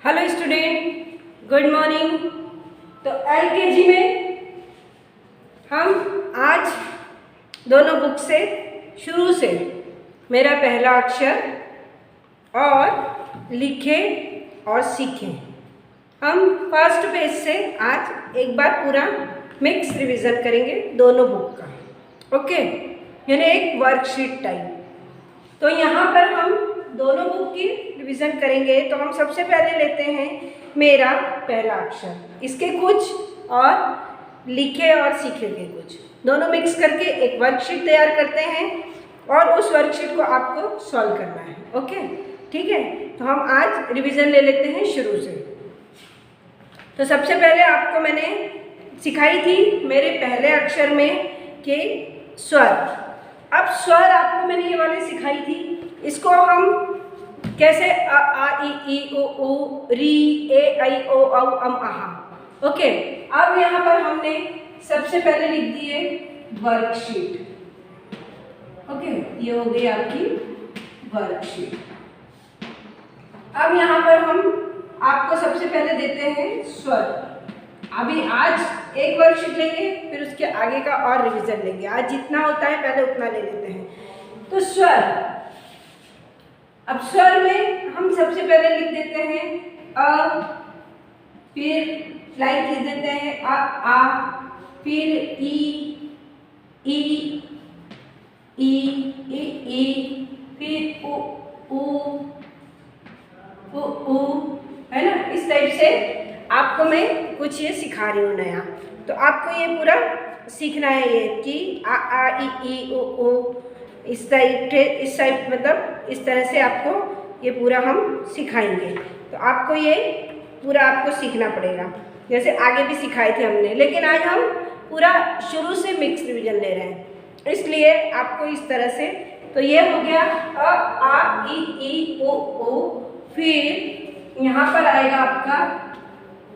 Hello student, good morning. तो LKG में हम आज दोनों बुक से शुरू से मेरा पहला अक्षर और लिखे और सीखें। हम फर्स्ट पेज से आज एक बार पूरा मिक्स रिवीजन करेंगे दोनों बुक का, ओके, यानी एक वर्कशीट टाइप। तो यहाँ पर हम दोनों बुक की रिवीजन करेंगे। तो हम सबसे पहले लेते हैं मेरा पहला अक्षर, इसके कुछ और लिखे और सीखे के कुछ, दोनों मिक्स करके एक वर्कशीट तैयार करते हैं और उस वर्कशीट को आपको सॉल्व करना है, ओके, ठीक है। तो हम आज रिवीजन ले लेते हैं शुरू से। तो सबसे पहले आपको मैंने सिखाई थी मेरे पहले अक्षर में कि स्वर। अब स्वर आपको मैंने ये वाली सिखाई थी, इसको हम कैसे अ आ इ ई उ ऊ री ए ऐ ओ औ अम आहा, ओके। अब यहाँ पर हमने सबसे पहले लिख दिए वर्कशीट, ओके, ये हो गई आपकी वर्कशीट। अब यहाँ पर हम आपको सबसे पहले देते हैं स्वर। अभी आज एक वर्कशीट लेंगे, फिर उसके आगे का और रिवीजन लेंगे। आज जितना होता है पहले उतना ले लेते हैं। तो स्वर, अब स्वर में हम सबसे पहले लिख देते हैं अ, फिर लाइक लिख देते हैं आ, फिर ई फिर उ, है ना। इस टाइप से आपको मैं कुछ ये सिखा रही हूँ नया। तो आपको ये पूरा सीखना है ये कि आ ई उ इस टाइप मतलब इस तरह से आपको ये पूरा हम सिखाएंगे। तो आपको ये पूरा आपको सीखना पड़ेगा, जैसे आगे भी सिखाए थे हमने, लेकिन आज हम पूरा शुरू से मिक्स रिवीजन ले रहे हैं, इसलिए आपको इस तरह से। तो ये हो गया अ आ ई उ, फिर यहाँ पर आएगा आपका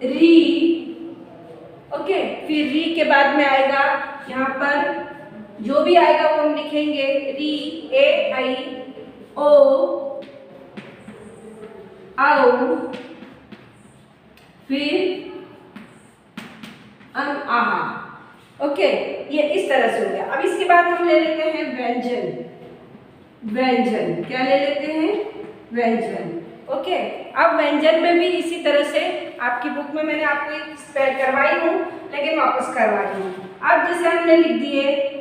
री, ओके। फिर री के बाद में आएगा यहाँ पर जो भी आएगा वो हम लिखेंगे री ए ऐ ओ औ, फिर अम आहा, ओके। ये इस तरह से हो गया। अब इसके बाद हम ले लेते हैं व्यंजन। व्यंजन क्या ले लेते हैं? व्यंजन, ओके। अब व्यंजन में भी इसी तरह से आपकी बुक में मैंने आपको एक स्पेल करवाई हूँ, लेकिन वापस करवा रही हूँ। अब जैसे हमने लिख दिए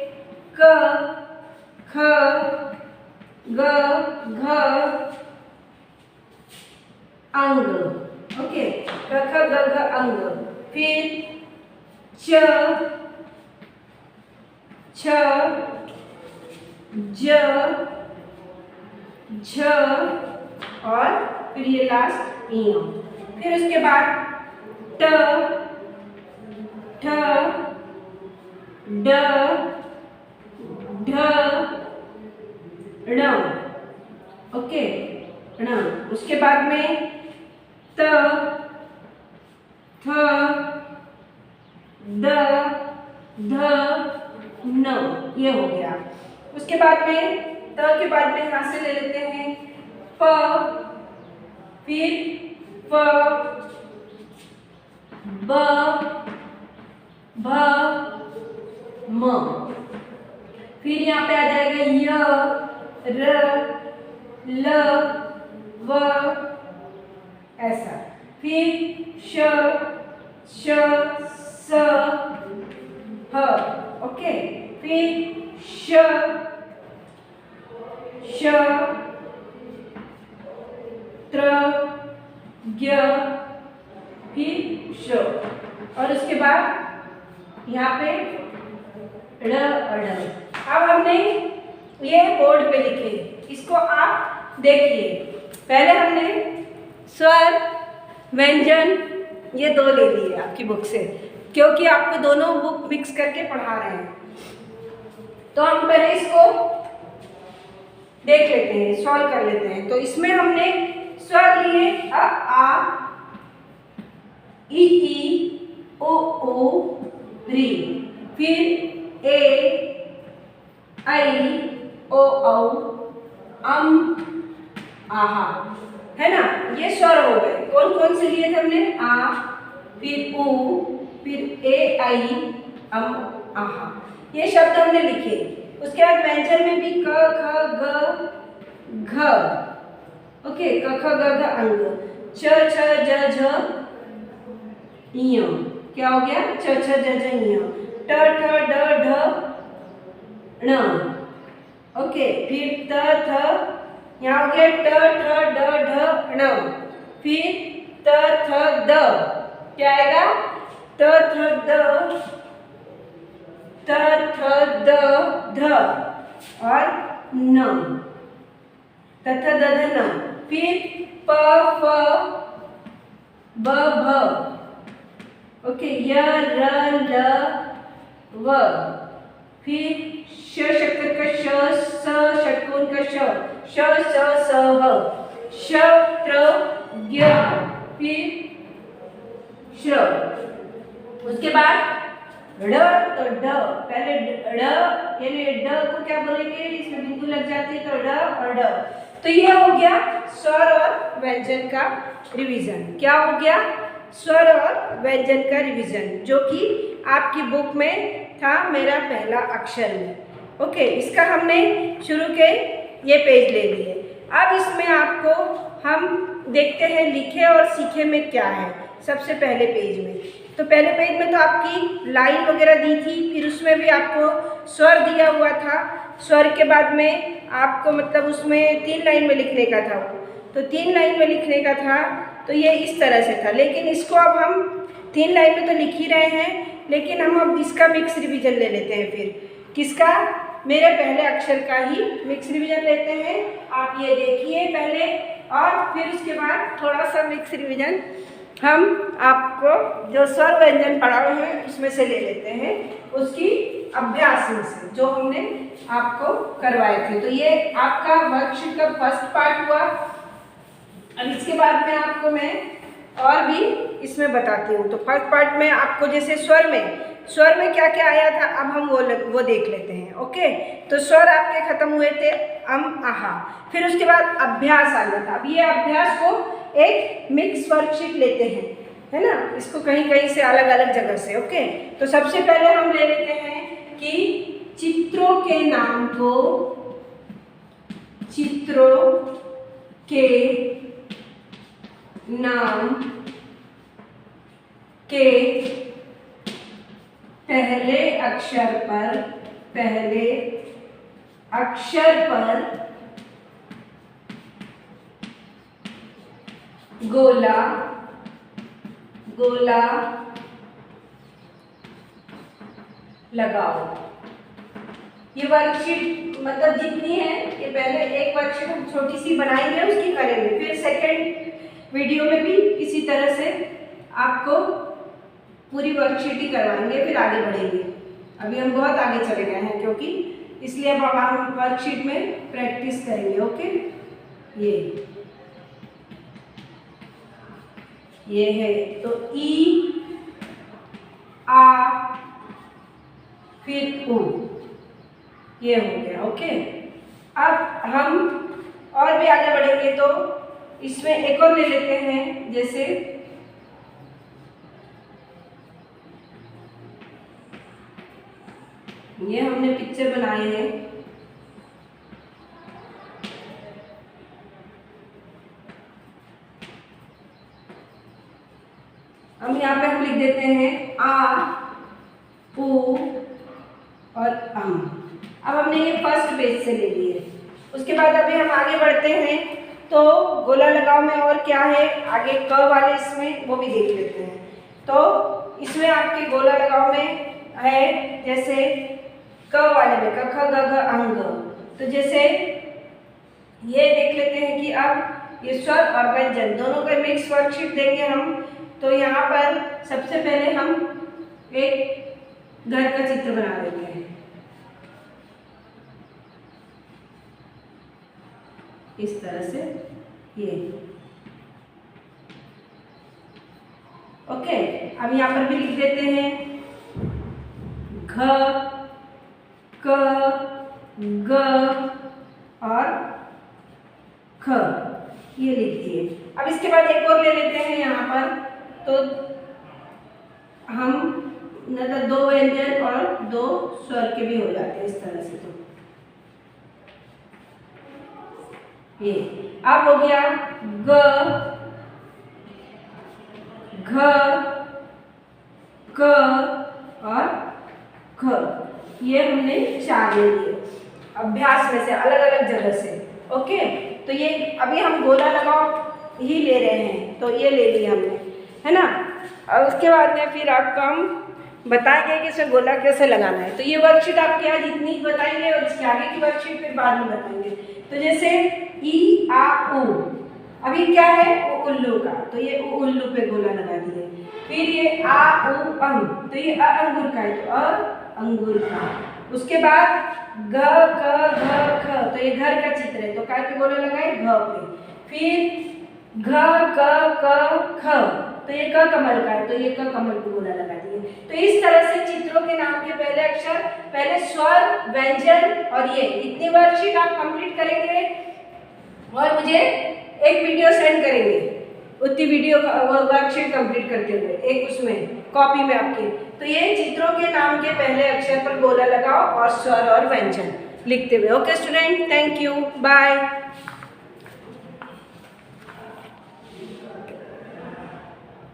क ख ग घ अंग, ओके, क ख ग घ अंग। फिर च छ ज झ और फिर ये लास्ट ई। फिर उसके बाद ट ठ ड ढ ण, ओके, ण। उसके बाद में त थ द ध न, ये हो गया। उसके बाद में त के बाद में यहाँ से ले लेते हैं प, फिर फ ब भ म, फिर यहाँ पे आ जाएगा य र ल व, ऐसा। फिर श श स ह, ओके। फिर श श त्र ज्ञ, फिर श, और उसके बाद यहाँ पे ड़ अड़। अब हमने ये बोर्ड पे लिखे, इसको आप देखिए। पहले हमने स्वर व्यंजन ये दो ले लिए आपकी बुक से, क्योंकि आपको दोनों बुक मिक्स करके पढ़ा रहे हैं। तो हम पहले इसको देख लेते हैं, सॉल्व कर लेते हैं। तो इसमें हमने स्वर लिए आ ई उ री, फिर ए ऐ ओ औ अम आहा, है ना। ये स्वर हो गए। कौन कौन से लिए थे हमने? आ, फिर ऊ, फिर ए आई, अम, आहा। ये शब्द हमने लिखे। उसके बाद व्यंजन में भी क ख ग घ, ओके, क ख ग घ अंग, च छ ज झ ञ, क्या हो गया? छ छ ज झ ञ, ट ठ ड ढ ण, ओके, फिर त थ, यहाँ हो गया ट ठ ड ढ ण, फिर त थ द, क्या आएगा? त थ द, त थ द ध और न, त थ द ध न, फिर प फ ब भ, ओके, य र ल व, फिर श षट्कर का श, स षट्कोण का श, श स स ह, श त्र ज्ञ, फिर श्र। उसके बाद ड़, तो ड, पहले ड़ यानी ड को क्या बोलेंगे? इसमें बिंदु लग जाती है तो ड और ड। तो ये हो गया स्वर और व्यंजन का रिवीजन। क्या हो गया? स्वर और व्यंजन का रिवीजन, जो कि आपकी बुक में था मेरा पहला अक्षर में। ओके, इसका हमने शुरू के ये पेज ले लिए। अब इसमें आपको हम देखते हैं लिखे और सीखे में क्या है। सबसे पहले पेज में, तो पहले पेज में तो आपकी लाइन वगैरह दी थी, फिर उसमें भी आपको स्वर दिया हुआ था। स्वर के बाद में आपको मतलब उसमें 3 लाइन में लिखने का था, तो 3 लाइन में लिखने का था, तो ये इस तरह से था। लेकिन इसको अब हम 3 लाइन में तो लिख ही रहे हैं, लेकिन हम अब इसका मिक्स रिवीजन ले लेते हैं। फिर किसका? मेरे पहले अक्षर का ही मिक्स रिवीजन लेते हैं। आप ये देखिए पहले, और फिर उसके बाद थोड़ा सा मिक्स रिवीजन हम आपको जो स्वर व्यंजन पढ़ाए हैं उसमें से ले लेते हैं, उसकी अभ्यास में से जो हमने आपको करवाए थे। तो ये आपका वर्कशीट का फर्स्ट पार्ट हुआ। अब इसके बाद में आपको मैं और भी इसमें बताती हूँ। तो फर्स्ट पार्ट में आपको जैसे स्वर में क्या क्या आया था, अब हम वो देख लेते हैं। ओके, तो स्वर आपके खत्म हुए थे अम, आहा। फिर उसके बाद अभ्यास आया था। अब ये अभ्यास को एक मिक्स वर्कशीट लेते हैं, है ना, इसको कहीं कहीं से अलग अलग जगह से। ओके, तो सबसे पहले हम ले लेते हैं कि चित्रों के नाम को, चित्रों के नाम के पहले अक्षर पर गोला लगाओ। ये वर्कशीट मतलब जितनी है, ये पहले एक वर्कशीट हम छोटी सी बनाएंगे, उसकी करेंगे, फिर सेकंड वीडियो में भी इसी तरह से आपको पूरी वर्कशीट ही करवाएंगे, फिर आगे बढ़ेंगे। अभी हम बहुत आगे चले गए हैं, क्योंकि इसलिए अब हम वर्कशीट में प्रैक्टिस करेंगे। ओके, ये है, तो ई, आ, फिर उ, ये हो गया। ओके, अब हम और भी आगे बढ़ेंगे, तो इसमें एक और ले लेते हैं। जैसे ये हमने पिक्चर बनाए हैं, अब यहाँ पे हम लिख देते हैं आ, उ और अम। अब हमने ये फर्स्ट पेज से ले लिए। उसके बाद अभी हम आगे बढ़ते हैं, तो गोला लगाओ में और क्या है आगे, क वाले इसमें वो भी देख लेते हैं। तो इसमें आपके गोला लगाओ में है, जैसे क वाले में क ख ग घ अंग। तो जैसे ये देख लेते हैं कि अब ये स्वर और व्यंजन दोनों का मिक्स वर्कशीट देंगे हम। तो यहाँ पर सबसे पहले हम एक घर का चित्र बना देते हैं, इस तरह से ये। ओके, अब यहाँ पर भी लिख देते हैं घ, क, ग और ख। ये लिख दिए। अब इसके बाद एक और ले लेते हैं यहाँ पर, तो हम मतलब 2 व्यंजन और 2 स्वर के भी हो जाते हैं इस तरह से। तो ये अब हो गया ग, घ, क और ख। ये हमने 4 ले लिए अभ्यास में से, अलग अलग जगह से। ओके, तो ये अभी हम गोला लगाओ ही ले रहे हैं, तो ये ले लिया हमने, है ना। और उसके बाद में फिर आपको हम बताएंगे कि इसे गोला कैसे लगाना है। तो ये वर्कशीट आपकी आज इतनी बताएंगे और इसके आगे की वर्कशीट फिर बाद में बताएंगे। तो जैसे ई आ उ, अभी क्या है उल्लू का, तो ये उल्लू पे गोला लगा दिए। फिर ये आ उ अंग, तो ये अंगूर का है, तो अंगूर का। उसके बाद ग क घ ख, तो ये घर का चित्र है, तो काय पे गोला लगाए घ पे। फिर घ क क ख, तो ये क कमल का है, तो ये क कमल पे गोला लगा दिए। तो इस तरह से चित्रों के नाम के पहले अक्षर, पहले स्वर, व्यंजन और ये इतनी वर्कशीट आप कंप्लीट करेंगे और मुझे एक वीडियो सेंड करेंगे उतनी वीडियो वर्कशीट कंप्लीट करते हुए, एक उसमें कॉपी में आपके। तो ये चित्रों के नाम के पहले अक्षर पर गोला लगाओ और स्वर और व्यंजन लिखते हुए। Okay student, thank you, bye.